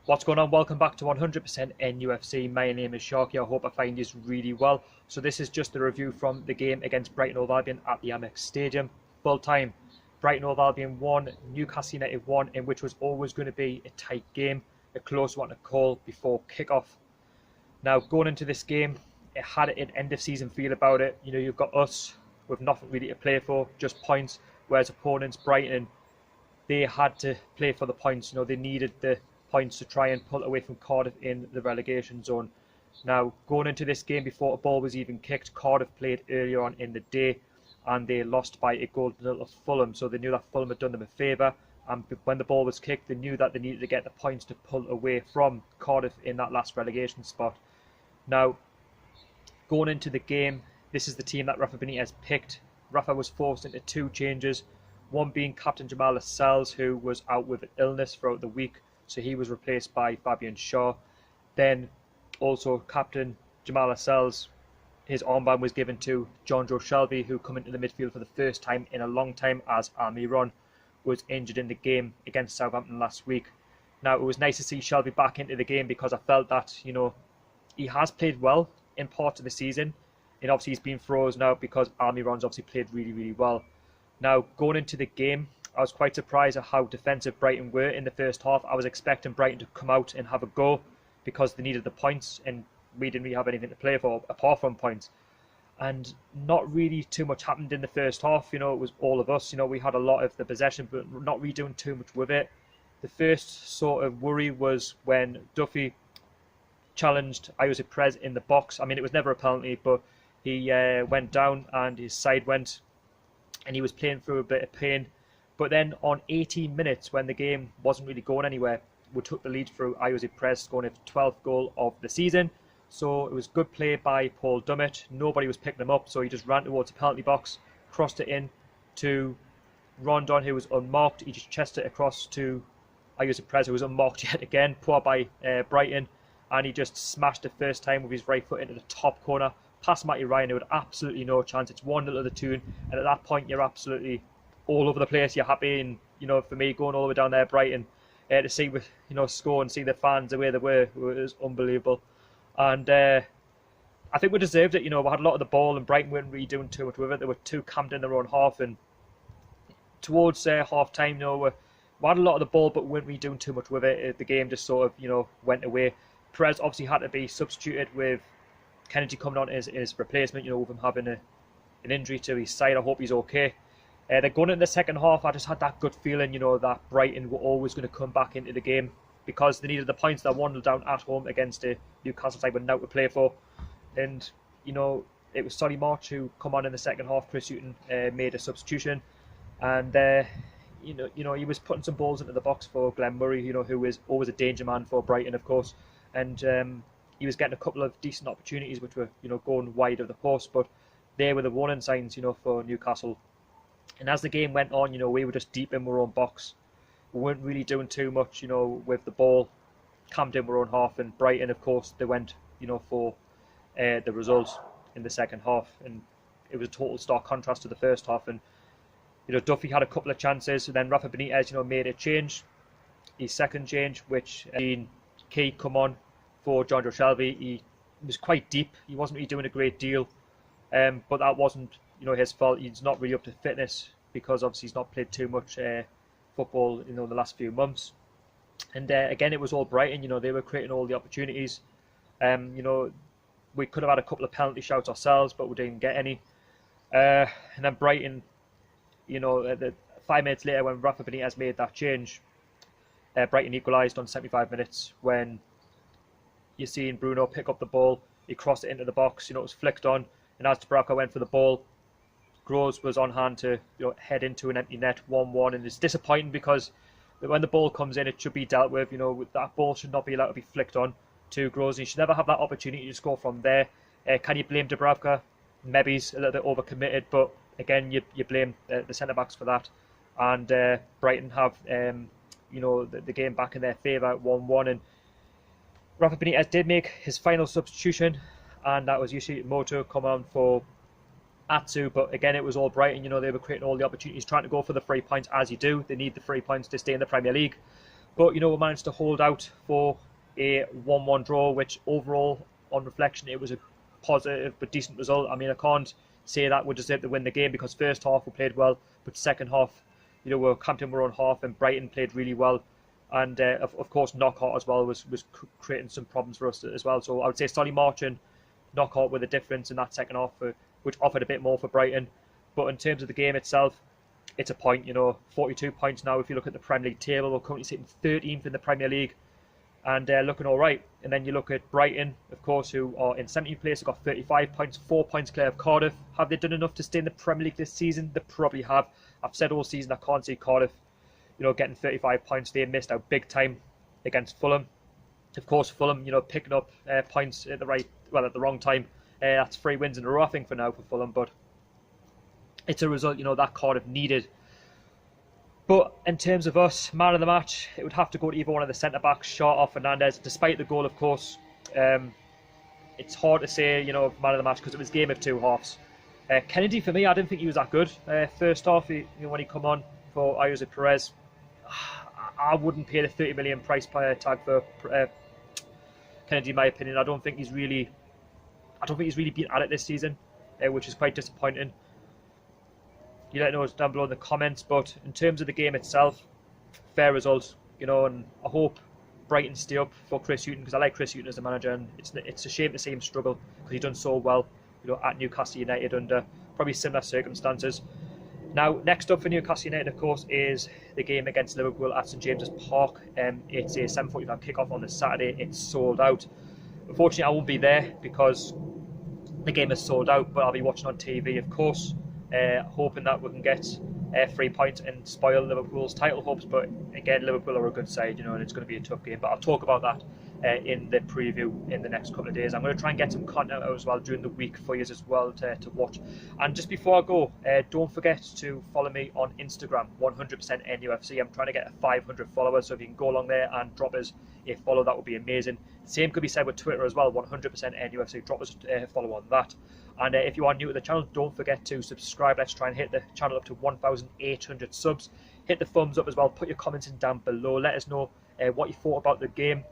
What's going on? Welcome back to 100% NUFC. My name is Sharky. I hope I find you really well. So this is just a review from the game against Brighton Hove Albion at the Amex Stadium. Full time, Brighton Hove Albion 1, Newcastle United 1, in which was always going to be a tight game, a close one to call before kick-off. Now, going into this game, it had an end-of-season feel about it. You know, you've got us with nothing really to play for, just points, whereas opponents, Brighton, they had to play for the points. You know, they needed the points to try and pull away from Cardiff in the relegation zone. Now, going into this game before a ball was even kicked, Cardiff played earlier on in the day and they lost by a goal to nil to Fulham. So they knew that Fulham had done them a favour. And when the ball was kicked, they knew that they needed to get the points to pull away from Cardiff in that last relegation spot. Now, going into the game, this is the team that Rafa Benitez picked. Rafa was forced into two changes, one being captain Jamal Lascelles, who was out with an illness throughout the week, so he was replaced by Fabian Shaw. Then also captain Jamal Lascelles, his armband was given to John Joe Shelby, who come into the midfield for the first time in a long time, as Almiron was injured in the game against Southampton last week. Now, it was nice to see Shelby back into the game because I felt that, you know, he has played well in part of the season, and obviously he's been frozen out because Almiron's obviously played really, really well. Now, going into the game, I was quite surprised at how defensive Brighton were in the first half. I was expecting Brighton to come out and have a go because they needed the points, and we didn't really have anything to play for apart from points. And not really too much happened in the first half. You know, it was all of us. You know, we had a lot of the possession, but not really doing too much with it. The first sort of worry was when Duffy challenged Ayoze Perez in the box. I mean, it was never a penalty, but he went down and his side went, and he was playing through a bit of pain. But then on 18 minutes, when the game wasn't really going anywhere, we took the lead through Ayoze Perez, scoring his 12th goal of the season. So it was good play by Paul Dummett. Nobody was picking him up, so he just ran towards the penalty box, crossed it in to Rondon, who was unmarked. He just chested it across to Ayoze Perez, who was unmarked yet again, poor by Brighton. And he just smashed it first time with his right foot into the top corner, past Matty Ryan, who had absolutely no chance. It's 1-0 to the tune, and at that point, you're absolutely all over the place. You're happy, and you know, for me, going all the way down there, Brighton, to see score and see the fans the way they were, it was unbelievable. And I think we deserved it. You know, we had a lot of the ball, and Brighton weren't really doing too much with it. They were too camped in their own half, and towards half time, you know, we had a lot of the ball, but we weren't really doing too much with it. The game just sort of, you know, went away. Perez obviously had to be substituted with Kennedy coming on as his replacement, you know, with him having an injury to his side. I hope he's okay. They're going into the second half. I just had that good feeling, you know, that Brighton were always going to come back into the game because they needed the points. That 1-0 down at home against a Newcastle side with now to play for. And, you know, it was Solly March who come on in the second half. Chris Hughton made a substitution. And, you know, he was putting some balls into the box for Glenn Murray, you know, who is always a danger man for Brighton, of course. And he was getting a couple of decent opportunities, which were, you know, going wide of the post. But they were the warning signs, you know, for Newcastle. And as the game went on, you know, we were just deep in our own box. We weren't really doing too much, you know, with the ball, camped in our own half. And Brighton, of course, they went, you know, for the result in the second half. And it was a total stark contrast to the first half. And, you know, Duffy had a couple of chances. And then Rafa Benitez, you know, made a change. His second change, which Key come on for John Joe Shelby. He was quite deep. He wasn't really doing a great deal. But that wasn't, you know, his fault. He's not really up to fitness because obviously he's not played too much football, you know, in the last few months. And again, it was all Brighton. You know, they were creating all the opportunities. You know, we could have had a couple of penalty shouts ourselves, but we didn't get any. And then Brighton, you know, 5 minutes later when Rafa Benitez made that change, Brighton equalised on 75 minutes when you're seeing Bruno pick up the ball. He crossed it into the box. You know, it was flicked on. And as Dubravka went for the ball, Groves was on hand to, you know, head into an empty net, 1-1. And it's disappointing because when the ball comes in, it should be dealt with. You know, that ball should not be allowed to be flicked on to Groves. He should never have that opportunity to score from there. Can you blame Dubravka? Maybe he's a little bit overcommitted, but again, you blame the centre-backs for that. And Brighton have, you know, the game back in their favour, 1-1. And Rafa Benitez did make his final substitution, and that was Yoshi Moto come on for Atsu. But again, it was all Brighton. You know, they were creating all the opportunities, trying to go for the 3 points as you do. They need the 3 points to stay in the Premier League. But, you know, we managed to hold out for a 1-1 draw, which overall, on reflection, it was a positive but decent result. I mean, I can't say that we deserved to win the game, because first half we played well, but second half, you know, we were camped in our own half, and Brighton played really well. And of course, Knockout as well was creating some problems for us as well. So I would say Solly March and Knockout were the difference in that second half, which offered a bit more for Brighton. But in terms of the game itself, it's a point, you know, 42 points now. If you look at the Premier League table, we're currently sitting 13th in the Premier League, and looking all right. And then you look at Brighton, of course, who are in 17th place. They've got 35 points, 4 points clear of Cardiff. Have they done enough to stay in the Premier League this season? They probably have. I've said all season I can't see Cardiff, you know, getting 35 points. They missed out big time against Fulham. Of course, Fulham, you know, picking up points at the wrong time. That's 3 wins in a row, I think, for now for Fulham. But it's a result, you know, that Cardiff needed. But in terms of us, man of the match, it would have to go to either one of the centre-backs, Shaw or Fernandez. Despite the goal, of course, it's hard to say, you know, man of the match, because it was a game of 2 halves. Kennedy, for me, I didn't think he was that good. First half, you know, when he come on for Jose Perez, I wouldn't pay the 30 million price tag for Kennedy, in my opinion. I don't think he's really been at it this season, which is quite disappointing. You let know down below in the comments. But in terms of the game itself, fair result, you know, and I hope Brighton stay up for Chris Hughton, because I like Chris Hughton as a manager, and it's a shame to see him struggle, because he's done so well, you know, at Newcastle United under probably similar circumstances. Now, next up for Newcastle United, of course, is the game against Liverpool at St James's Park. It's a 7:45 kickoff on the Saturday. It's sold out. Unfortunately, I won't be there because the game is sold out, but I'll be watching on TV, of course, hoping that we can get 3 points and spoil Liverpool's title hopes. But again, Liverpool are a good side, you know, and it's going to be a tough game. But I'll talk about that in the preview in the next couple of days. I'm going to try and get some content out as well during the week for you as well to watch. And just before I go, don't forget to follow me on Instagram, 100% NUFC. I'm trying to get 500 followers, so if you can go along there and drop us a follow, that would be amazing. Same could be said with Twitter as well, 100% NUFC. Drop us a follow on that. And if you are new to the channel, don't forget to subscribe. Let's try and hit the channel up to 1,800 subs. Hit the thumbs up as well. Put your comments in down below. Let us know what you thought about the game.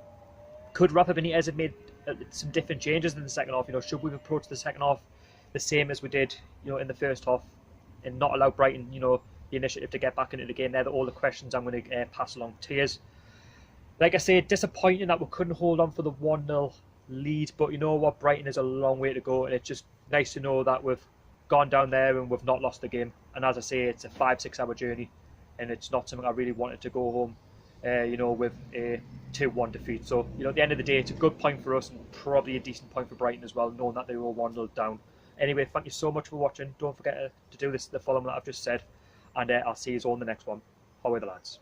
Could Rafa Benitez have made some different changes in the second half? You know, should we have approached the second half the same as we did, you know, in the first half, and not allow Brighton, you know, the initiative to get back into the game? They're all the questions I'm going to pass along to you. Like I say, disappointing that we couldn't hold on for the 1-0 lead, but you know what, Brighton is a long way to go, and it's just nice to know that we've gone down there and we've not lost the game. And as I say, it's a 5-6 hour journey, and it's not something I really wanted to go home, you know, with a 2-1 defeat. So, you know, at the end of the day, it's a good point for us, and probably a decent point for Brighton as well, knowing that they were 1-0 down. Anyway, thank you so much for watching. Don't forget to do the following that I've just said, and I'll see you all in the next one. How are the lads?